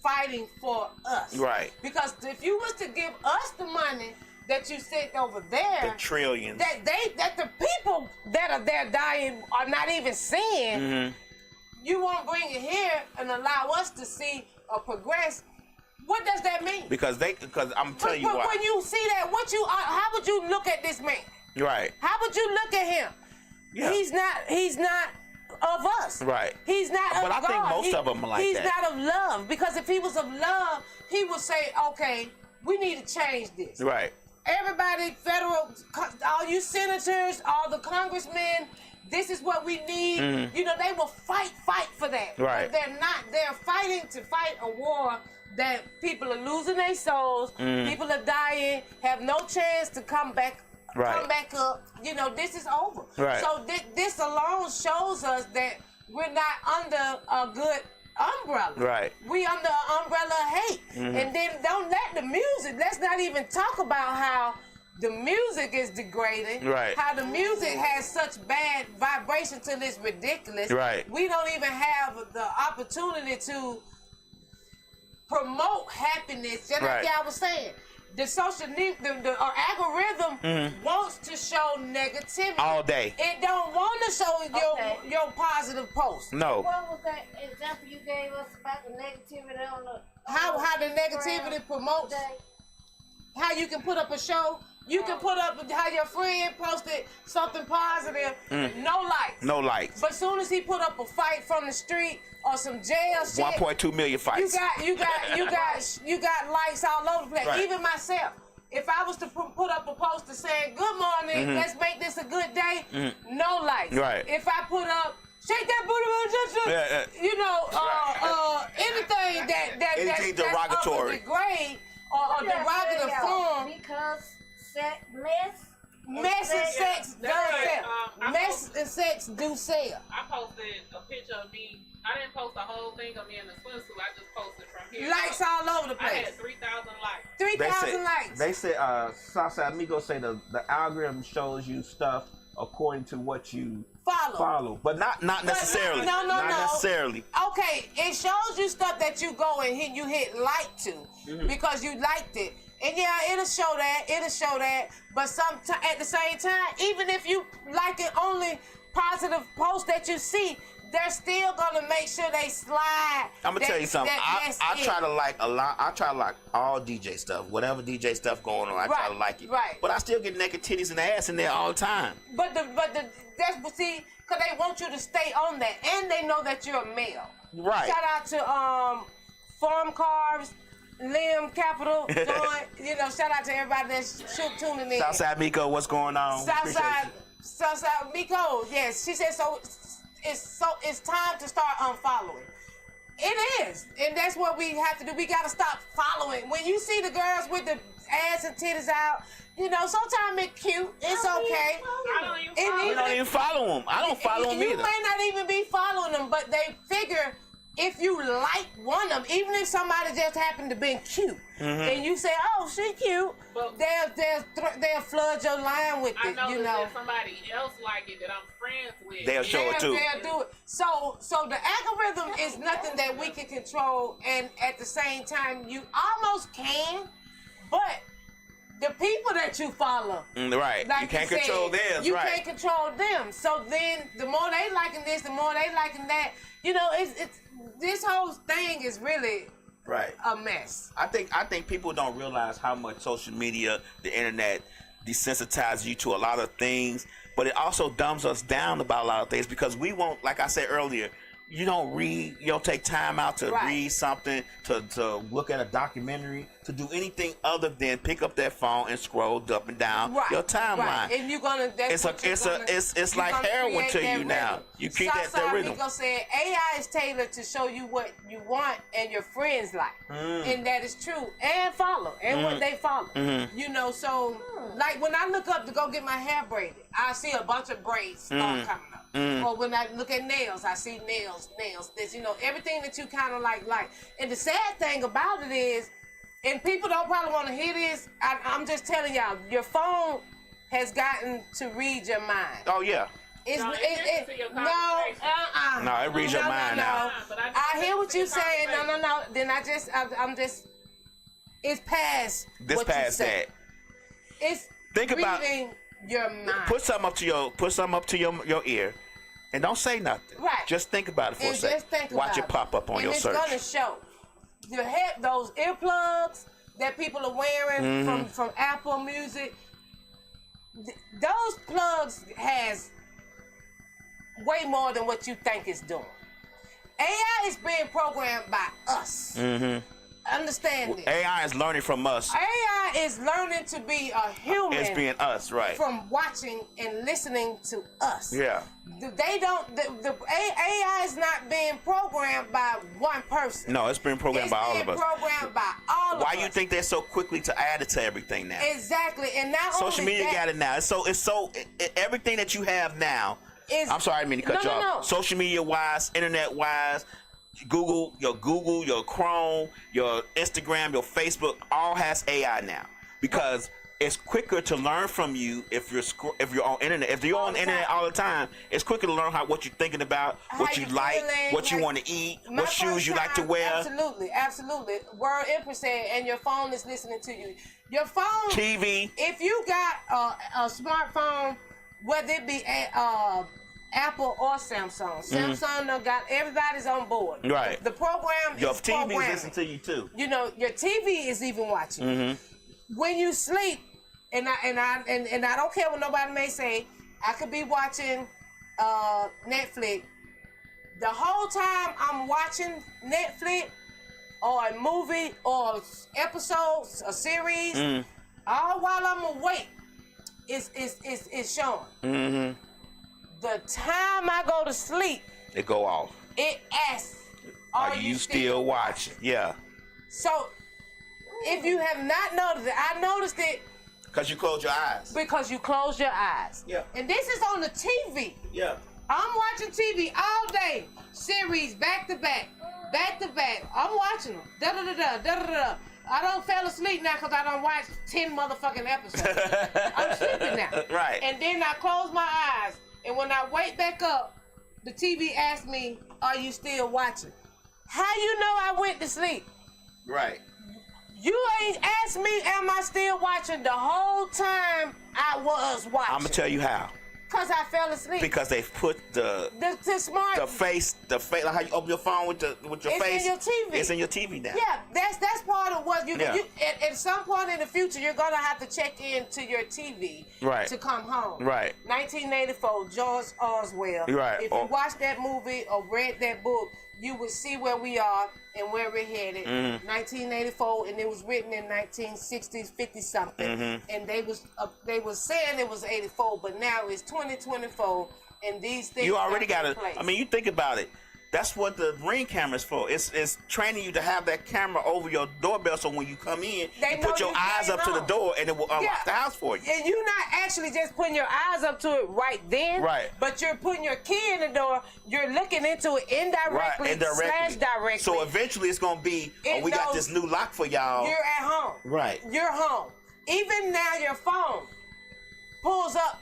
fighting for us. Right. Because if you was to give us the money that you sent over there, The trillions. that the people that are there dying are not even seeing, you won't bring it here and allow us to see or progress. What does that mean? Because I'm telling you but why. when you see that, how would you look at this man? Right. How would you look at him? Yeah. He's not of us. Right. He's not But of I think God. most of them are like he's that. not of love. Because if he was of love, he would say, okay, we need to change this. Right. Everybody, all you senators, all the congressmen, this is what we need. You know, they will fight for that. Right. But they're not. They're fighting to fight a war that people are losing their souls. People are dying, have no chance to come back up. You know, this is over. Right. So this alone shows us that we're not under a good umbrella. Right. We under an umbrella of hate. And then don't let the music, let's not even talk about how the music is degrading. Right. How the music has such bad vibration till it's ridiculous. Right. We don't even have the opportunity to promote happiness, just Right. like y'all was saying. The algorithm wants to show negativity All day. It don't want to show your positive post. No. What was that example you gave us about the negativity on the How the negativity promotes how you can put up a show. You can put up how your friend posted something positive, no likes. No likes. But soon as he put up a fight from the street or some jail shit, 1.2 million fights. you got likes all over the place. Right. Even myself, if I was to put up a poster saying "Good morning, let's make this a good day," no likes. Right. If I put up "Shake that booty," you know, anything Anything that's derogatory. of a degrade or derogative form. Because Mess and sex do sell. I Mess and sex do sell. I posted a picture of me. I didn't post the whole thing of me in a swimsuit. I just posted from here. Likes all over the I place. had 3,000 likes. 3,000 likes. They said Southside Migos say the algorithm shows you stuff according to what you follow. But not necessarily. No. Not necessarily. Okay, it shows you stuff that you go and hit like to because you liked it. And yeah, it'll show that. But at the same time, even if you like it only positive posts that you see, they're still gonna make sure they slide. I'm gonna tell you something. I try to like a lot. I try to like all DJ stuff, whatever DJ stuff going on. I try to like it. Right. But I still get naked titties and ass in there all the time. But because they want you to stay on that, and they know that you're a male. Right. Shout out to Farm Carbs, Limb Capital, Joint. You know, shout out to everybody that's tuning in. Southside Miko, what's going on? Southside Miko. Yes, she said so. It's time to start unfollowing. It is, and that's what we have to do. We gotta stop following. When you see the girls with the ass and titties out, you know, sometimes it's cute. It's okay. I don't even follow them. I don't follow them either. You may not even be following them, but they figure if you like one of them, even if somebody just happened to be cute, and you say, "Oh, she cute," But they'll flood your line with I it. know You that know. if somebody else like it that I'm friends with, They'll show it too. They'll do it. So the algorithm is nothing that we can control, and at the same time, you almost can, but the people that you follow, Right. like you can't said, control theirs, you right. can't control them. So then, the more they liking this, the more they liking that. You know, it's this whole thing is really Right. a mess. I think people don't realize how much social media, the internet, desensitizes you to a lot of things, but it also dumbs us down about a lot of things because we won't, like I said earlier, you don't read, you don't take time out to Right. read something, to look at a documentary, to do anything other than pick up that phone and scroll up and down Right. your timeline. Right. And you're gonna. That's It's like heroin to you now. You keep that rhythm. Miko said AI is tailored to show you what you want and your friends like, and that is true. And follow and what they follow. You know, so like when I look up to go get my hair braided, I see a bunch of braids start coming up. Or when I look at nails, I see nails. This, you know, everything that you kind of like. And the sad thing about it is, and people don't probably want to hear this. I'm just telling y'all, your phone has gotten to read your mind. Oh yeah. It's, No, it gets to your no, conversation. No, it reads your mind now. But I I hear what listen you're to your saying. No. conversation. Then I'm just. It's past. This what past you say. that. It's Think about- reading your mind. Put something up to your ear, and don't say nothing. Right. Just think about it for And a second. just think Watch about it pop up on and your search. it's gonna show. You have those earplugs that people are wearing from Apple Music. Those plugs has way more than what you think it's doing. AI is being programmed by us. Understand this. AI is learning from us. AI is learning to be a human. It's being us, right? From watching and listening to us. Yeah. They don't. The AI is not being programmed by one person. No, it's being programmed by all of us. It's being programmed by all of us. Why you think they're so quickly to add it to everything now? Exactly, and not Social only media that, got it now. Everything that you have now. I'm sorry, I didn't mean to cut you off. No. Social media wise, internet wise, Google, your Chrome, your Instagram, your Facebook, all has AI now because it's quicker to learn from you if you're on internet. If you're on the internet all the time, it's quicker to learn what you're thinking about, what you like, what you want to eat, what shoes you like to wear. Absolutely. Word Empress said, and your phone is listening to you. Your phone, TV. If you got a smartphone, whether it be Apple or Samsung. Samsung done got everybody's on board. Right. The program Your is TV is programming. listening to you too. You know, your TV is even watching. When you sleep, and I don't care what nobody may say, I could be watching Netflix. The whole time I'm watching Netflix or a movie or episodes, a series, all while I'm awake, it's showing. The time I go to sleep, It go off. it asks, Are you still watching? Yeah. So, if you have not noticed it, I noticed it Because you close your eyes. because you close your eyes. Yeah. And this is on the TV. Yeah. I'm watching TV all day. Series back to back. I'm watching them. Da-da-da-da. I don't fell asleep now because I don't watch 10 motherfucking episodes. I'm sleeping now. Right. And then I close my eyes. And when I wake back up, the TV asks me, are you still watching? How you know I went to sleep? Right. You ain't asked me, am I still watching the whole time I was watching? I'm gonna tell you how. Because I fell asleep. Because they've put the face, like how you open your phone with your face. It's in your TV. It's in your TV now. Yeah, that's part of what you Yeah. at some point in the future, you're going to have to check into your TV Right. to come home. Right. 1984, George Oswell. Right. If you watched that movie or read that book, you would see where we are and where we're headed. 1984, and it was written in 1960s, 50-something. And they was saying it was 84, but now it's 2024, and these things You already got got to. I mean, you think about it. That's what the Ring camera's for. It's training you to have that camera over your doorbell, so when you come in, you put your eyes up to the door, and it will unlock the house for you. And you're not actually just putting your eyes up to it right then. Right. But you're putting your key in the door. You're looking into it indirectly, / directly. So eventually, it's gonna be, we got this new lock for y'all. You're at home. Right. You're home. Even now, your phone pulls up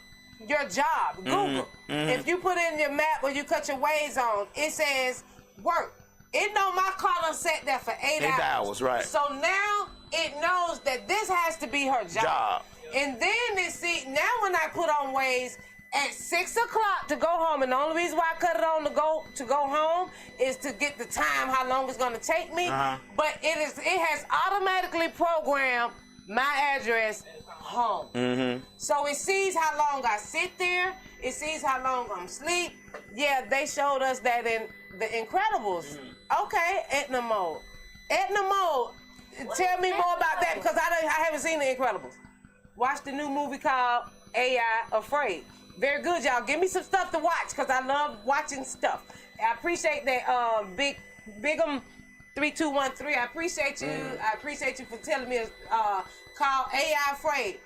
your job, Google. If you put in your map or you cut your Waze on, it says work. It know my car done sat there for 8 hours. 8 hours, right. So now it knows that this has to be her job. And then it see, now when I put on Waze at 6 o'clock to go home, and the only reason why I cut it on to go home is to get the time, how long it's gonna take me. But it has automatically programmed my address home. So it sees how long I sit there. It sees how long I'm asleep. Yeah, they showed us that in The Incredibles. Okay, Etna mode. Etna mode. Tell me more about that, because I haven't seen The Incredibles. Watch the new movie called AI Afraid. Very good, y'all. Give me some stuff to watch, because I love watching stuff. I appreciate that Bigum 3213. I appreciate you. I appreciate you for telling me it's called AI Afraid.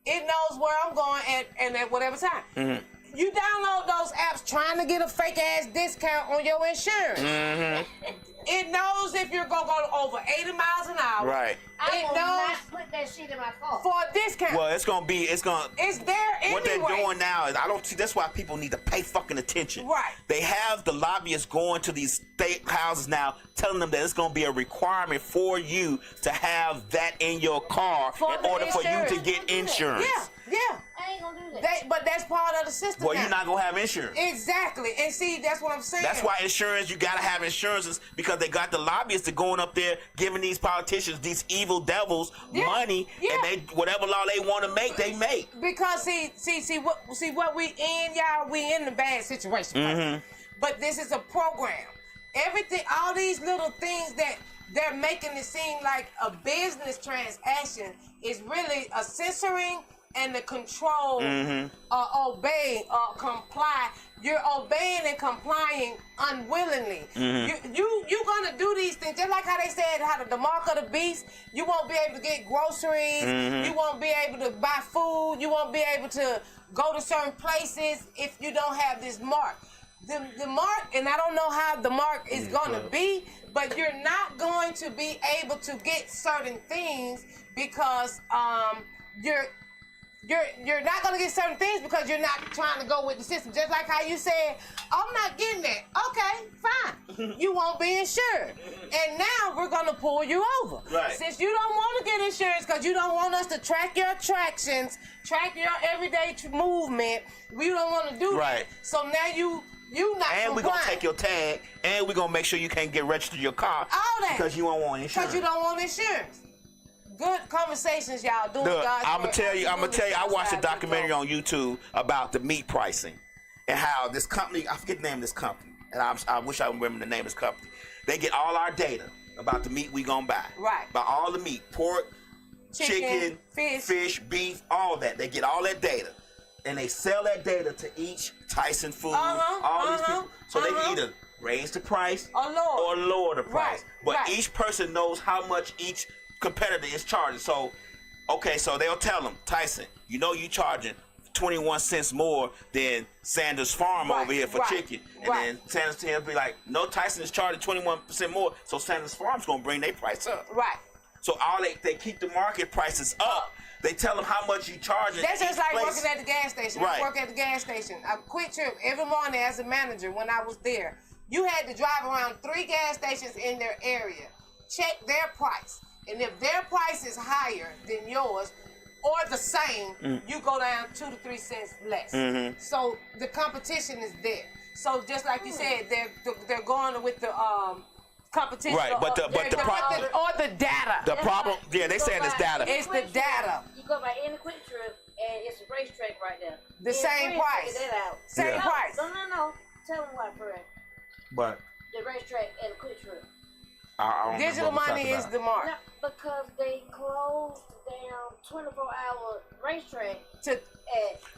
It knows where I'm going and at whatever time. You download those apps trying to get a fake ass discount on your insurance. It knows if you're gonna go over 80 miles an hour. Right. I will not put that shit in my car. For a discount. Well, it's there anyway. What they're doing now is, I don't see, that's why people need to pay fucking attention. Right. They have the lobbyists going to these state houses now, telling them that it's gonna be a requirement for you to have that in your car in order for you to get insurance. Yeah. I ain't gonna do that. But that's part of the system. Well, now. you're not gonna have insurance. Exactly. And see, that's what I'm saying. That's why insurance, you gotta have insurances, because they got the lobbyists that going up there giving these politicians, these evil devils, money, and they whatever law they want to make, they make. Because see what we in, y'all. We in the bad situation. But this is a program. Everything, all these little things that they're making it seem like a business transaction is really a censoring and the control, obey, comply. You're obeying and complying unwillingly. You gonna do these things just like how they said how the mark of the beast. You won't be able to get groceries. You won't be able to buy food. You won't be able to go to certain places if you don't have this mark. The mark, and I don't know how the mark is gonna be, but you're not going to be able to get certain things because you're not gonna get certain things because you're not trying to go with the system. Just like how you said, I'm not getting that. Okay, fine. You won't be insured. And now we're gonna pull you over. Right. Since you don't want to get insurance because you don't want us to track your attractions, track your everyday movement, we don't want to do that. So now you not and we're gonna take your tag, and we're gonna make sure you can't get registered your car. All that. Because you don't want insurance. Because you don't want insurance. Good conversations, y'all. I'm gonna tell you. I watched a documentary on YouTube about the meat pricing and how this company. I forget the name of this company, and I wish I remember the name of this company. They get all our data about the meat we gonna buy. Right. About all the meat, pork, chicken, fish, beef, all that. They get all that data, and they sell that data to each Tyson Foods, all these people, so they can either raise the price or lower the price. But each person knows how much each competitor is charging. So, okay, so they'll tell them, Tyson, you know you charging 21 cents more than Sanders Farm over here for chicken. And then Sanders will be like, no, Tyson is charging 21% more, so Sanders Farm's gonna bring their price up. Right. So they keep the market prices up. They tell them how much you charging. That's just like working at the gas station. Right. I work at the gas station. I quit trip every morning as a manager when I was there. You had to drive around 3 gas stations in their area, check their price. And if their price is higher than yours or the same, you go down 2 to 3 cents less. So the competition is there. So just like you said, they're going with the competition. Right, but the problem or the data. The problem, they saying it's data. It's the data. You go by any quick trip and it's a racetrack right there. The same price. Same price. No. Tell them what, Fred. But the racetrack and the quick trip. I don't Digital remember what we're money talking is about. the mark. No, because they closed down 24-hour racetrack To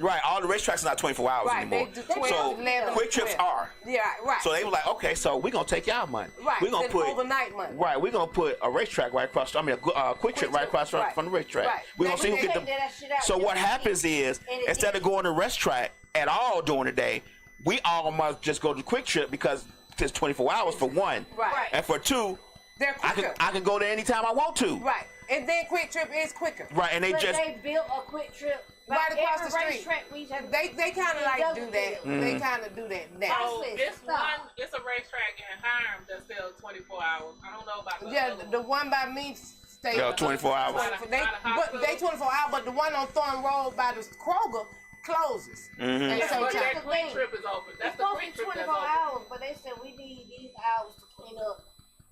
Right, all the racetracks are not 24 hours right, anymore. they do 12, So 11, quick trips 12. are. Yeah, right. So they were like, okay, so we're gonna take y'all money. right. We're gonna the put overnight money. right. We're gonna put a racetrack right across. I mean, a quick trip right across right. from the racetrack. Right. We're gonna see who They get take the. that shit out So just what to happens see. is And it instead of did. going to racetrack at all during the day, we all must just go to quick trip because it's 24 hours for one, Right. and for two, They're quicker. I can go there anytime I want to. Right. And then Quick Trip is quicker. Right, and they But just they built a quick trip Right like across every the street. racetrack we have. They kind of It like doesn't do that. feel. They kind of do that now. So I said, it's stop. it's a racetrack in Hiram that sells 24 hours. I don't know about the Yeah, other the one. one by me stay. Yeah, 24 hours. They 24 hours, but the one on Thorn Road by the Kroger closes. Mhm. At the Yeah, same but time. that quick trip is open. It's That's the supposed to quick be trip that's 24 open. hours, but they said we need these hours to clean up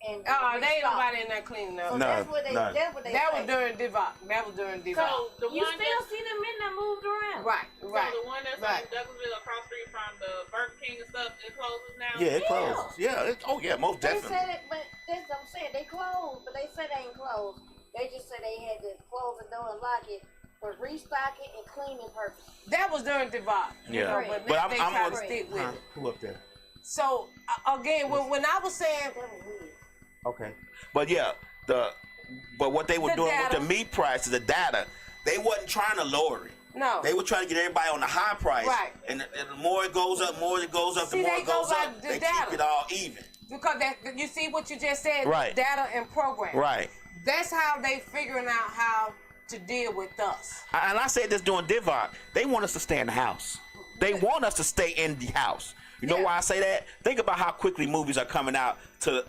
and. Oh, they ain't restock. nobody in there cleaning So up. No, that's what they. no. That's what they. That was say. during Divock. That was during Divock. So the You one still that's see them in there moved around. Right, right. So the one that's right. on Douglasville across the street from the Burger King and stuff, it closes now. yeah, it closes. Yeah, oh yeah, most They definitely. said it, but that's what I'm saying. They closed, but they said they ain't closed. They just said they had to close the door and lock it for restocking and cleaning purposes. That was during Divock. Yeah. But, But now I'm they try to gonna- stick with it. Who up there? So again, when I was saying That was weird. Okay, but yeah, but what they were The doing data. with the meat prices, the data, they wasn't trying to lower it. no, They were trying to get everybody on the high price. Right. And the more it goes up, more it goes up, See, the more they it go goes by up. the They data. keep it all even. because that you see what you just said, Right. data and program. Right. That's how they figuring out how to deal with us. And I said this during Divock. They want us to stay in the house. They want us to stay in the house. You know Yeah. why I say that? Think about how quickly movies are coming out to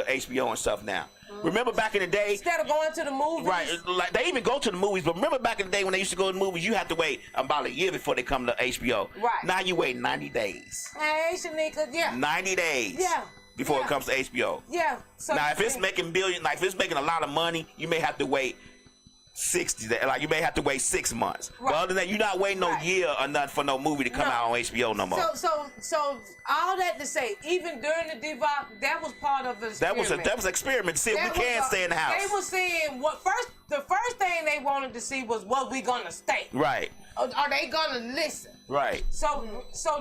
HBO and stuff now. Remember back in the day? Instead of going to the movies, Right, like they even go to the movies, but remember back in the day when they used to go to the movies, you had to wait about a year before they come to HBO. Right. Now you wait 90 days. Hey, Shanika, yeah, 90 days. Yeah. Before Yeah. it comes to HBO. yeah. So Now, you if it's see- making like if it's making a lot of money, you may have to wait 60 days. Like you may have to wait 6 months. But Right. other than that, you're not waiting no Right. year or nothing for no movie to come No. out on HBO no more. So all that to say, even during the Divock, that was part of the that was experiment. an experiment to see if That we can was a- stay in the house. They were saying the first thing they wanted to see was we gonna stay. Right, Are they gonna listen? right. So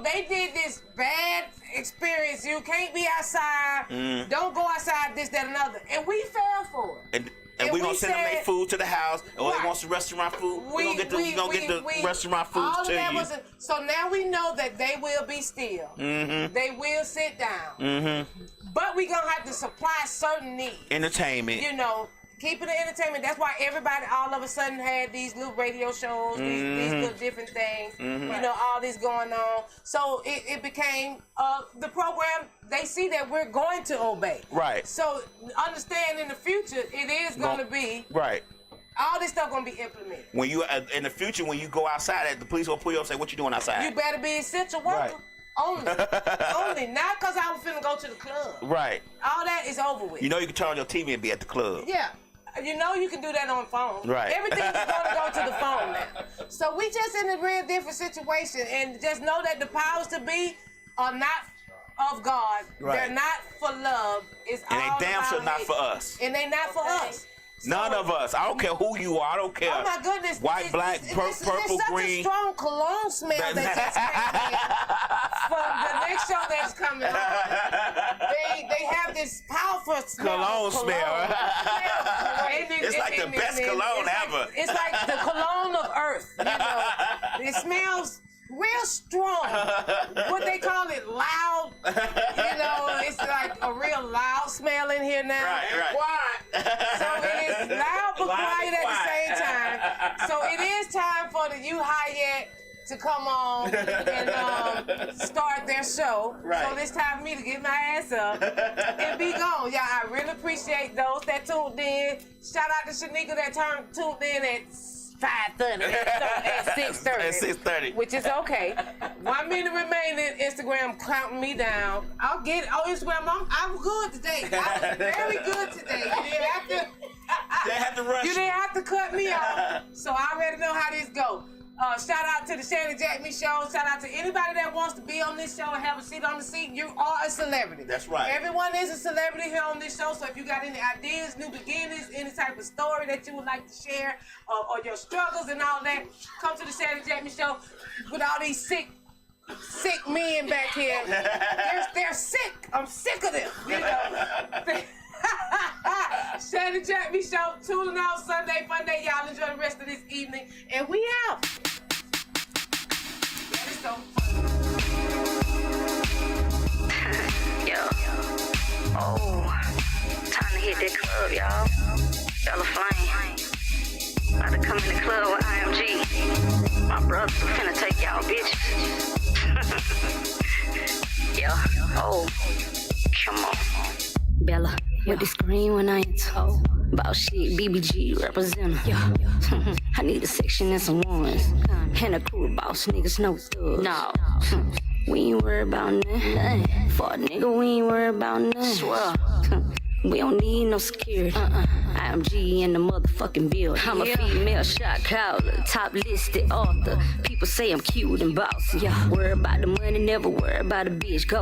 they did this bad experience. You can't be outside. Mm. Don't go outside. This, that, and other. And we fell for it. And And we're gonna we send them said- their food to the house. Or Right. they want some restaurant food. We're gonna get the restaurant food all of to that you. so now we know that they will be still. Mm-hmm. They will sit down. Mm-hmm. But we gonna have to supply certain needs. Entertainment. You know, keeping the entertainment. That's why everybody all of a sudden had these little radio shows, these little different things. Mm-hmm. You know, all this going on. So it became the program. They see that we're going to obey. Right. So understand in the future, it is going to be Right. all this stuff going to be implemented. When you in the future, when you go outside, the police will pull you up and say, "What you doing outside?" You better be essential worker. Right. Only, not because I was finna go to the club. Right. All that is over with. You know you can turn on your TV and be at the club. Yeah. You know you can do that on phone. Right. Everything's going to go to the phone now. So we just in a real different situation, and just know that the powers to be are not of God. Right. They're not for love. It's And all they damn about sure not hate. for us. And they not for Okay. us. None of us. I don't care who you are. I don't care. Oh my goodness! White, black, purple, there's such green. a strong cologne smell that just came in from the next show that's coming on. They have this powerful smell. Cologne of smell. It's like the best cologne ever. It's like the cologne of earth. You know, it smells real strong. What they call it, loud. You know, it's like a real loud smell in here now. Right. Quiet. So it is loud but Loud quiet and at the same time. So it is time for the U Hayat to come on and start their show. Right. So it's time for me to get my ass up and be gone. Yeah, I really appreciate those that tuned in. Shout out to Shanika that tuned in at 5:30 at 6:30. At 6:30. Which is okay. 1 minute remaining. Instagram counting me down. I'll get it. Oh, Instagram, I'm good today. I was very good today. You didn't have to. They had to rush. You didn't have to cut me off. So I already know how this go. Shout out to the Shanny JackMe show. Shout out to anybody that wants to be on this show and have a seat on the seat. You are a celebrity. That's right. Everyone is a celebrity here on this show. So if you got any ideas, new beginnings, any type of story that you would like to share, or your struggles and all that, come to the Shanny JackMe show with all these sick men back here. They're sick. I'm sick of them. You know. Shanny JackMe show. Tune in out Sunday, Monday. Y'all enjoy the rest of this evening, and we out. Let's go. Yo. Oh. Time to hit that club, y'all. Bella Flame. About to come in the club with IMG. My brothers are finna take y'all bitches. Yeah. Oh. Come on. Bella. With the screen when I ain't told. About shit, BBG represent. Yeah. I need a section and some ones. And a crew of boss niggas, no thugs. No. We ain't worried about nothing. For a nigga, we ain't worried about nothing. Swear. We don't need no security. IMG in the motherfucking building. I'm a female shot caller, top listed author. People say I'm cute and bossy. Yeah. Worry about the money, never worry about a bitch. Go